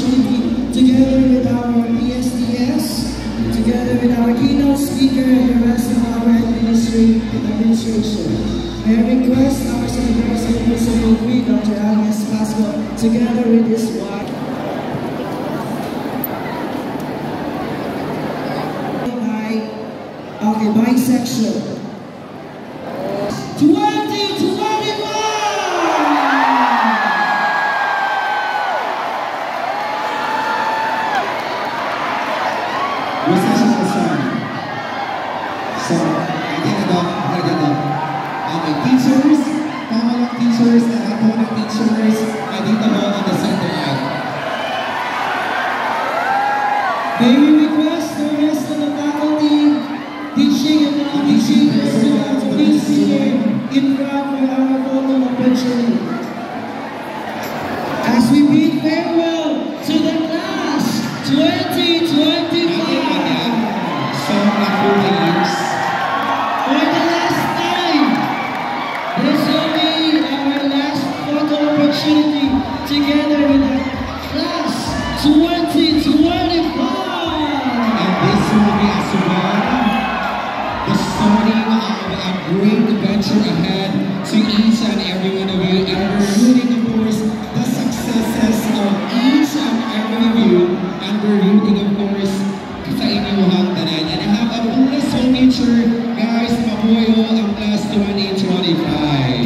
opportunity, together with our PSTS, together with our keynote speaker and the rest of our administration. May I request our Secretary of Principal Queen, Dr. Agnes Pasco, together with his wife. Okay, bisexual. 2021! Recessional song. So, okay, teachers, pamalang teachers, and opponent teachers, nandito mo on the center aisle. May we request the rest of the faculty, teaching and non-teaching personnel to please here in front for our photo opportunity. As we bid farewell to the class 2025. So, after the years, For the last time, this will be our last photo opportunity together with the class 2025. and this will be as well the starting of a great adventure ahead to each and every one of you, and we're rooting, of course, the successes of each and every of you, and we're rooting, of course, sa inyong tanan. And I have a blessed future, guys, mabuhay ang class 2025.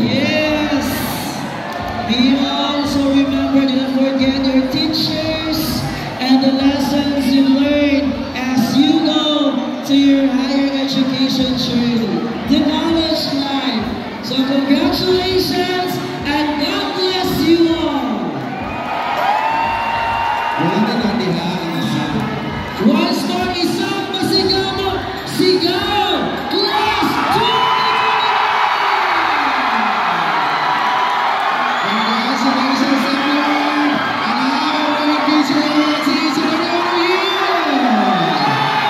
Yes! May you also remember to not forget your teachers and the lessons you learned as you go to your higher education journey, the knowledge life. So congratulations and God bless you all! Wala na natin ang One star isang masigaw mo, sigaw! Class 2025! Congratulations, everyone! And have a great future to each and every one of you!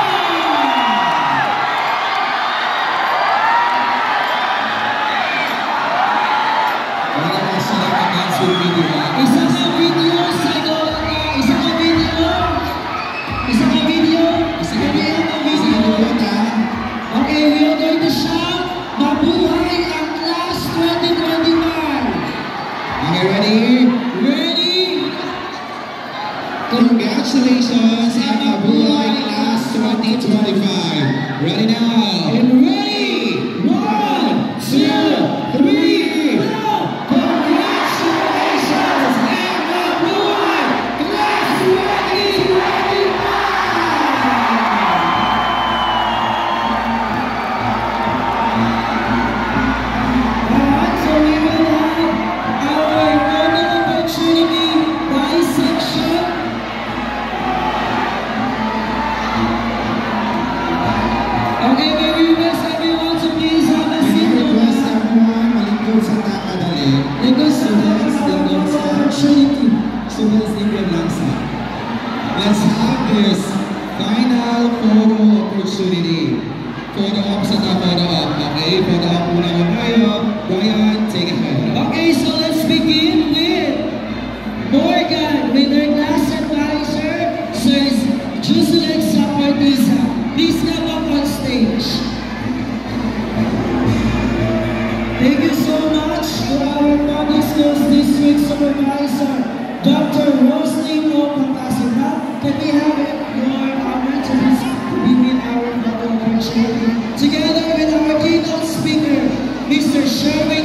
Wala na siya ang dance with me, di ba? Isa ka video, sagot ka! Isa ka video! Isa ka video! Isa ka Video ka video! Isa ka. Okay, we are going to shout, mabuhay ang class 2025! Okay, ready? Ready? Congratulations and mabuhay class 2025. Ready now? And ready! 1, 2, 3, go! Congratulations and mabuhay class 2025! Alright, so we will have our photo opportunity bisection. Okay, may we request everyone to please have a Can seat. you request everyone malingkod sa nakadali? Because Students, our lingkod photo sa opportunity. students, lingkod lang sa. Let's have this final photo opportunity. Photo op sa photo op. Okay, photo op muna mo tayo. Brian, take it ahead. Okay, so let's begin with Morgan with her class advisor, Sir Jocelyn Sapartisa. Please come up on stage. Thank you so much to our Public Schools District Supervisor, Dr. Roslyn Papasina. Can we have your honor to begin our photo opportunity? Together with our keynote speaker, Mr. Sherwin